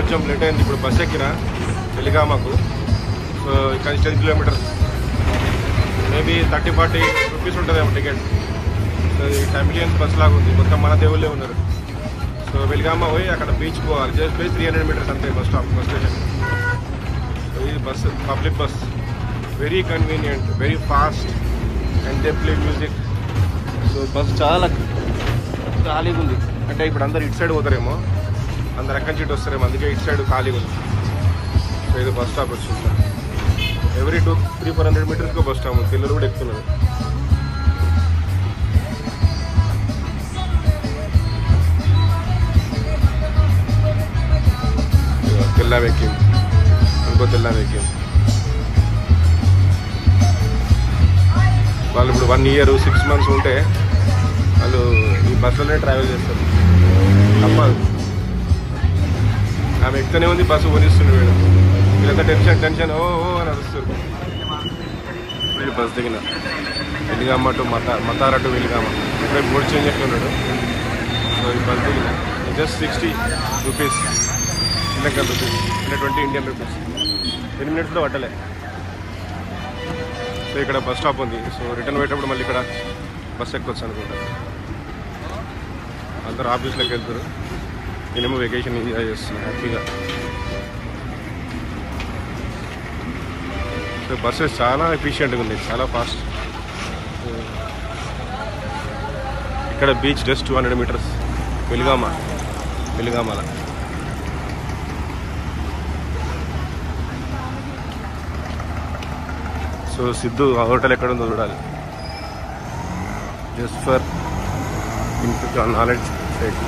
కొంచెం లేట్ అయింది. ఇప్పుడు బస్ ఎక్కిన వెలిగామకు. సో ఇక్కడ 10 కిలోమీటర్స్, మేబీ 30-40 రూపీస్ ఉంటుందేమో టికెట్. సో ఇది టెంపిలియన్స్ బస్ లాగా ఉంది, మొత్తం మన దేవుళ్ళే ఉన్నారు. సో వెలిగామ పోయి అక్కడ బీచ్ పోవాలి. జస్ట్ పోయి 300 మీటర్స్ అంతే bus stop, bus station. So ఇది bus, public bus, very convenient, very fast, and they play music. So bus చాలా ఖాళీగా ఉంది. అంటే ఇప్పుడు అందరు ఇటు సైడ్ పోతారేమో, అందరు ఎక్కడి నుంచి వస్తారేమో, అందుకే ఇటు సైడ్ ఖాళీగా ఉంది. సో ఇది బస్ స్టాప్ వచ్చింది. ఎవ్రీ 300-400 మీటర్స్కి బస్ స్టాప్ ఉంది. పిల్లలు కూడా ఎక్కుతున్నారు. తెల్లా ఎక్కింది, ఇంకో తెల్లా ఎక్కింది. వాళ్ళు ఇప్పుడు 1 year 6 months ఉంటే వాళ్ళు ఈ బస్సులోనే ట్రావెల్ చేస్తారు, తప్పదు. ఆమె ఎక్కుతూనే ఉంది, బస్సు కొనిస్తుంది. వీళ్ళంతా టెన్షన్ ఓ అని అరుస్తారు. వీళ్ళు బస్ దిగిన వెలిగామ టు మతారా టు వెలిగామ. ఇప్పుడే బోర్డు చేంజ్ చేస్తున్నాడు. సో ఈ బస్ దిగిన just 60 rupees, Indian rupees, 20 Indian rupees. 10 minutesలో పట్టలే. సో ఇక్కడ బస్ స్టాప్ ఉంది. సో రిటర్న్ పోయేటప్పుడు మళ్ళీ ఇక్కడ బస్ ఎక్కొచ్చు అనుకుంటా. అందరూ ఆఫీస్లోకి వెళ్తారు, నేనేమో వెకేషన్ ఎంజాయ్ చేస్తున్నాను హ్యాపీగా. సో బస్సెస్ చాలా ఎఫిషియెంట్గా ఉంది, చాలా ఫాస్ట్. ఇక్కడ బీచ్ జస్ట్ 200 మీటర్స్ వెలిగామల. సో సిద్ధు హోటల్ ఎక్కడ ఉందో చూడాలి, just for knowledge side.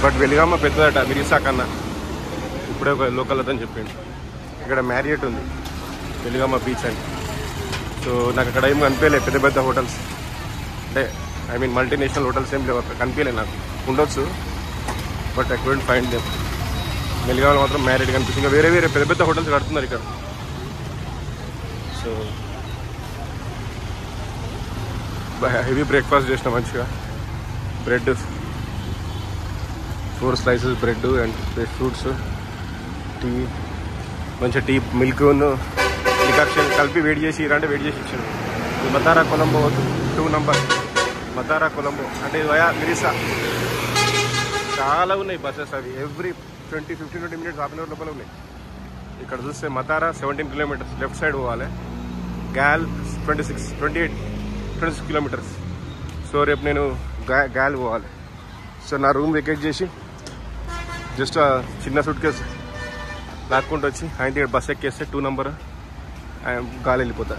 But Weligama పెద్దదట మిరిసా కన్నా. ఇప్పుడే ఒక లోకల్ అతను చెప్పిండు ఇక్కడ మ్యారియట్ ఉంది వెలిగామ బీచ్ అని. సో నాకు అక్కడ ఏం కనిపించలేదు పెద్ద పెద్ద హోటల్స్, అంటే ఐ మీన్ మల్టీనేషనల్ హోటల్స్ ఏం లేవు అక్కడ, కనిపించలేదు. నాకు ఉండొచ్చు, but I couldn't find them. వెలిగామలో మాత్రం మ్యారియట్ కనిపిస్తుంది. ఇంకా వేరే పెద్ద పెద్ద హోటల్స్ కడుతున్నారు ఇక్కడ. సో హెవీ బ్రేక్ఫాస్ట్ చేసిన మంచిగా, bread 4 slices bread and fruits, tea, మంచిగా టీ, మిల్క్, డికాక్షన్ కలిపి వేడి చేసి ఇరంటే వేడి చేసి ఇచ్చాను. మతారా కొలంబో 2 number, మతారా కొలంబో అంటే వయా మిరిసా. చాలా ఉన్నాయి బస్సెస్, అవి ఎవ్రీ 15-20 minutes, ½ hour లోపల ఉన్నాయి. ఇక్కడ చూస్తే మతారా 17 kilometers లెఫ్ట్ సైడ్ పోవాలి, గ్యాల్ 26 kilometers. సో రేపు నేను గ్యాల్ పోవాలి. సో నా రూమ్ వెకేట్ చేసి జస్ట్ చిన్న సూట్ కేసు లాక్కుంటూ వచ్చి ఆయన దగ్గర బస్ ఎక్కేస్తే 2 number గాలి వెళ్ళిపోతా.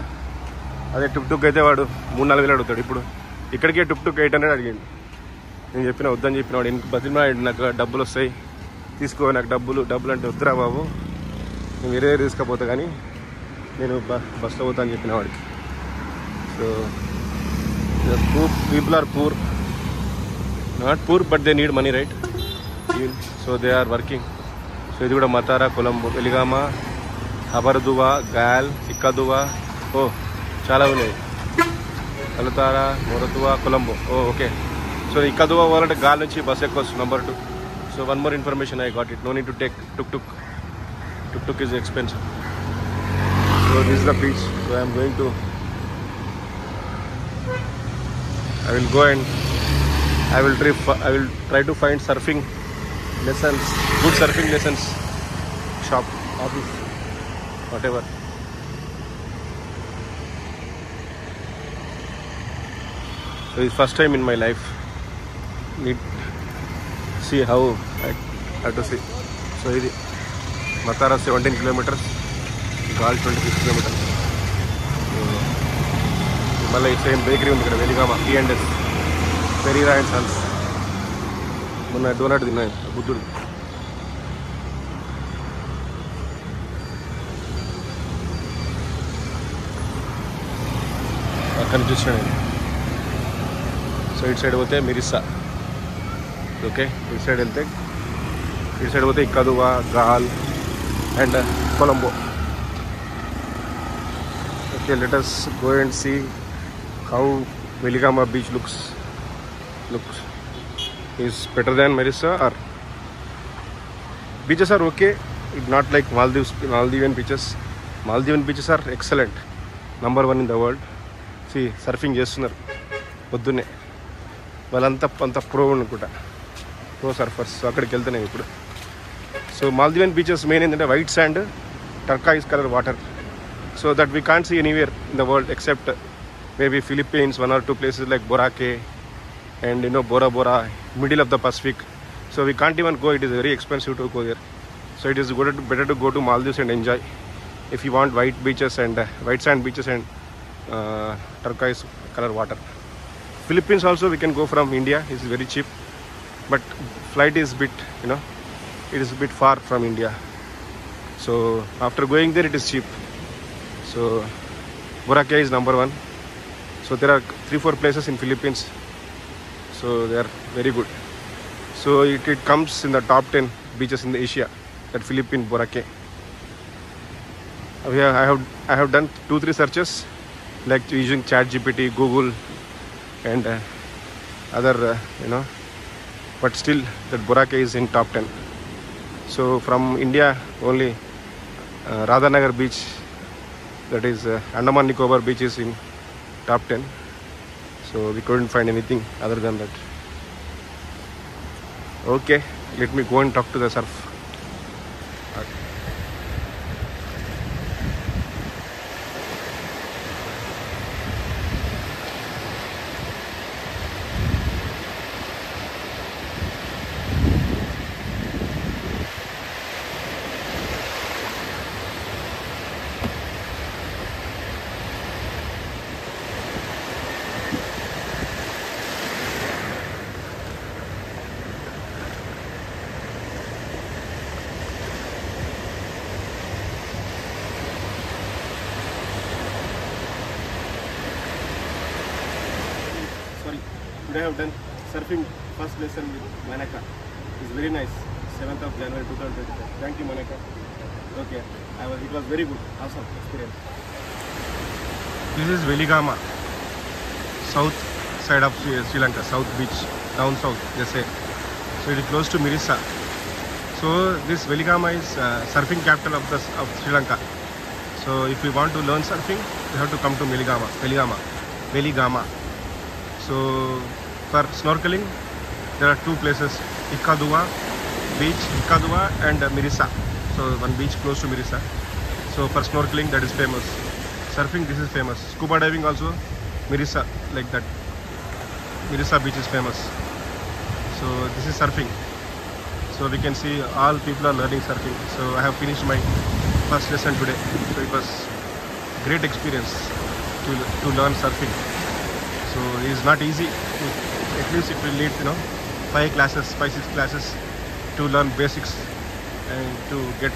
అదే టుక్ అయితే వాడు 3-4 వేలు అడుగుతాడు. ఇప్పుడు ఇక్కడికే టుక్ 800 అడిగింది. నేను చెప్పిన వద్దని చెప్పిన వాడు ఇంక బతిమాడు, నాకు డబ్బులు వస్తాయి తీసుకో, నాకు డబ్బులు అంటే వద్దురా బాబు, నేను వేరే తీసుకపోతా కానీ నేను బస్లో పోతా అని చెప్పిన వాడికి. So people are poor, not poor but they need money, right? So they are working. So ఇది కూడా మతారా కొలంబో, వెలిగామ, హబర్దువా, గాల్, ఇక్కదువా, ఓ చాలా ఉన్నాయి. అలతారా, మొరదువా, కొలంబో. ఓకే. సో ఇక్కదువా పోవాలంటే గాల్ నుంచి బస్ ఎక్కొచ్చు number 2. So one more information I got it. No need to take tuk-tuk. Tuk-tuk is expensive. So this is the beach. So I am going to, I will go and I will try to find surfing lessons, good surfing lessons shop, office, whatever. So it's first time in my life. Need see how I have to see. So ఇది మతారా 17 kilometers, gall 26 kilometers. మళ్ళీ same bakery ఉంది ఇక్కడ వెలిగామ, T&S, Perera and Sons. మొన్న donut తిన్నాను బుద్ధుడు. అక్కడ చూసాను నేను. సో ఇటు సైడ్ పోతే మిరిసా, ఓకే. ఇటు సైడ్ వెళ్తే Hikkaduwa, Galle and Colombo. Okay, let us go and see how Weligama beach looks. is better than Marissa, or beaches are okay, not like Maldives, Maldivian beaches. Maldivian beaches are excellent, number 1 in the world. See, surfing చేస్తున్నారు పొద్దున్నే, వాళ్ళంతా అంత pro అనుకుంటా, pro Surfers. So అక్కడికి వెళ్తున్నాయి ఇప్పుడు. So Maldivian beaches main ఏంటంటే white sand, turquoise colour water, so that we can't see anywhere in the world except maybe Philippines, 1 or 2 places like Boracay and Bora Bora, middle of the Pacific. So we can't even go, it is very expensive to go there. So it is better to go to Maldives and enjoy if you want white beaches and white sand beaches and turquoise color water. Philippines also we can go from India, it's very cheap, but flight is bit, it is a bit far from India. So after going there it is cheap. So Boracay is number 1. So there are 3-4 places in Philippines, so they are very good. So it comes in the top 10 beaches in the Asia, that Philippine Boracay. I have done 2-3 searches like using ChatGPT, Google and other but still that Boracay is in top 10. So from India only Radhanagar beach, that is Andaman Nicobar beach, is in top 10. So we couldn't find anything other than that. Okay, let me go and talk to the surf. Today I have done surfing first lesson with Maneka. It's very nice. 7th of January 2025. Thank you, Maneka. Okay, it was very good. Awesome experience. This is Veligama, south side of Sri Lanka, south beach, down south they say. So it is close to Mirissa. So this Veligama is surfing capital of Sri Lanka. So if we want to learn surfing, we have to come to Veligama. So for snorkeling, there are 2 places, Ikkaduva beach, Ikkaduva and Mirissa. So one beach close to Mirissa. So for snorkeling, that is famous. Surfing, this is famous. Scuba diving also, Mirissa, like that. Mirissa beach is famous. So this is surfing. So we can see all people are learning surfing. So I have finished my first lesson today. So it was great experience to learn surfing. So it is not easy. At least it will need 5 classes, 5-6 classes to learn basics and to get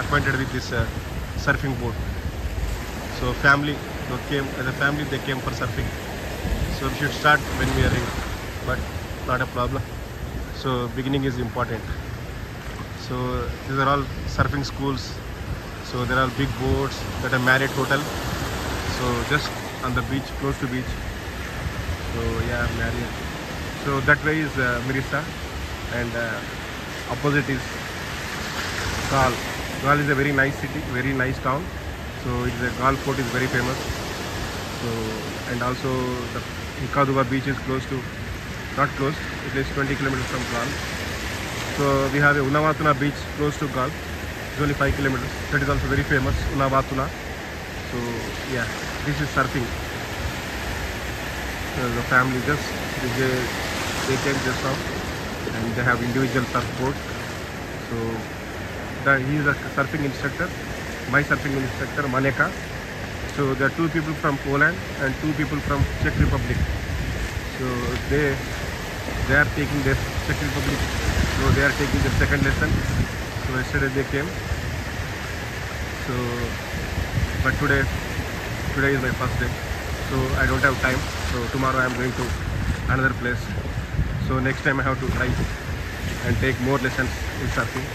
acquainted with this surfing board. So family, as a family they came for surfing. So we should start when we are young, but not a problem. So beginning is important. So these are all surfing schools. So there are big boats that are Marriott Hotel. So just on the beach, close to beach. So yeah, Marriott. So that way is Mirissa, and opposite is Galle. Galle is a very nice city, very nice town. So it is a Galle fort is very famous. So and also the Ikkaduva beach is close to, not close, it is 20 kilometers from Galle. So we have a Unawatuna beach close to Galle. It's only 5 kilometers. That is also very famous, Unawatuna. So yeah, this is surfing. The family they came just now, and they have individual surfboard. So he is a surfing instructor, my surfing instructor Maneka. So there are 2 people from Poland and 2 people from Czech Republic. So they are taking their Czech Republic. So they are taking their second lesson. So yesterday they came. So but today is my first day. So I don't have time. So tomorrow I am going to another place. So next time I have to try and take more lessons in surfing.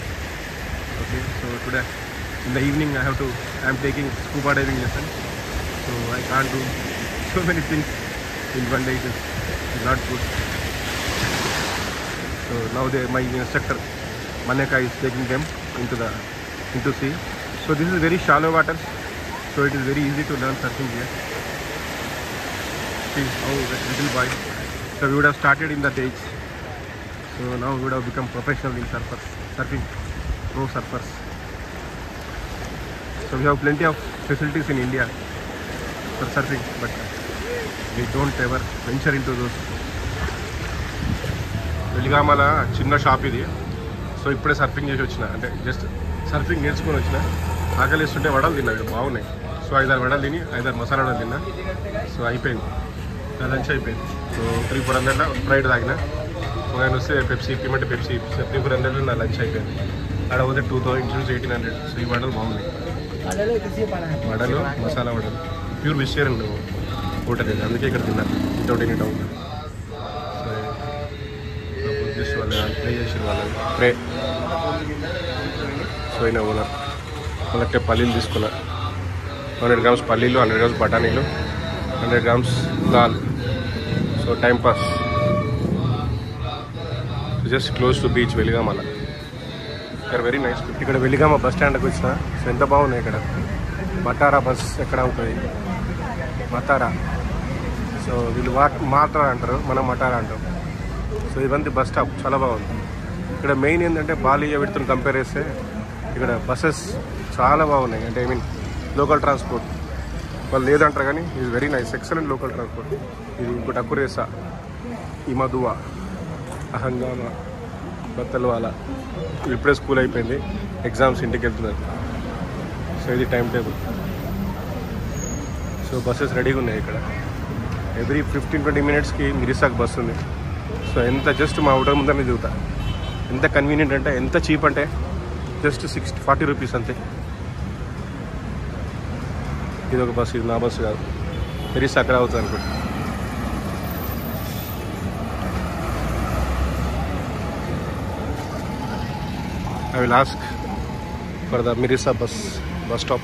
Okay. So today in the evening I am taking scuba diving lessons. So I can't do so many things in one day. It is not good. So now my instructor Maneka is taking them into sea. So this is very shallow water. So it is very easy to learn surfing here. See how that little boy. So we would have started in that age. So now we would have become professional in surfing, pro surfers. So we have plenty of facilities in India for surfing, but we don't ever venture into those. వెలిగామల చిన్న shop ఇది. So ఇప్పుడే surfing చేసి వచ్చిన, అంటే just surfing నేర్చుకొని వచ్చిన. ఆకలి వేస్తుంటే వడలు తిన్నా, ఇక్కడ బాగున్నాయి. సో 5-6 వడలు తిని 5-6 మసాలా వడలు తిన్నా. సో అయిపోయింది, నా లంచ్ అయిపోయింది. సో 300-400 ఫ్రైడ్ తాగిన. ఆయన వస్తే పెప్సీ ఇప్పిమంటే పెప్సీ 300-400 నా లంచ్ అయిపోయింది. అక్కడ పోతే 2000-1800. సో ఈ వడలు బాగున్నాయి, వడలు మసాలా వడలు ప్యూర్ వెజిటేరియన్ హోటల్ ఇది, అందుకే ఇక్కడ తిన్నా వితౌట్ ఎనీ డౌట్. సో వాళ్ళు ప్రే చేసారు, వాళ్ళని ప్రే. సో అయినా ఓనర్ మొదటే పల్లీలు తీసుకున్నా, 100 grams పల్లీలు, 100 grams బఠానీలు, 100 grams దాల్. So time pass. Just close to beach వెలిగామల. ఇక్కడ వెరీ నైస్. ఇక్కడ వెలిగామ బస్ స్టాండ్కి వచ్చిన. సో ఎంత బాగున్నాయి ఇక్కడ. మటారా బస్ ఎక్కడ ఉంటుంది, మతారా. సో వీళ్ళు మాటారా అంటారు, మనం మటారా అంటాం. సో ఇవంతా బస్ స్టాప్ చాలా బాగుంది. ఇక్కడ మెయిన్ ఏంటంటే బాలి వీటితో కంపేర్ చేస్తే ఇక్కడ బస్సెస్ చాలా బాగున్నాయి. అంటే ఐ మీన్ లోకల్ ట్రాన్స్పోర్ట్ వాళ్ళు లేదంటారు కానీ ఇది very nice, excellent local transport. ఇది ఇంకోటి అకురేసా, ఇమదువా, అహంగామా, బత్తల్వాల. ఇప్పుడే స్కూల్ అయిపోయింది, ఎగ్జామ్స్ ఇంటికి వెళ్తున్నారు. సో ఇది టైం టేబుల్. సో బస్సెస్ రెడీగా ఉన్నాయి ఇక్కడ. ఎవ్రీ 15-20 minutesకి మిరిసాక్ బస్ ఉంది. సో ఎంత జస్ట్ మా హోటల్ ముందరనే దిగుతా. ఎంత కన్వీనియంట్ అంటే, ఎంత చీప్ అంటే జస్ట్ 40 rupees అంతే. ఇది ఒక బస్సు, ఇది నా బస్సు కాదు, మిరిసాక్ అక్కడ అవుతుంది అనుకుంటా. I will ask for the Mirisa bus stop.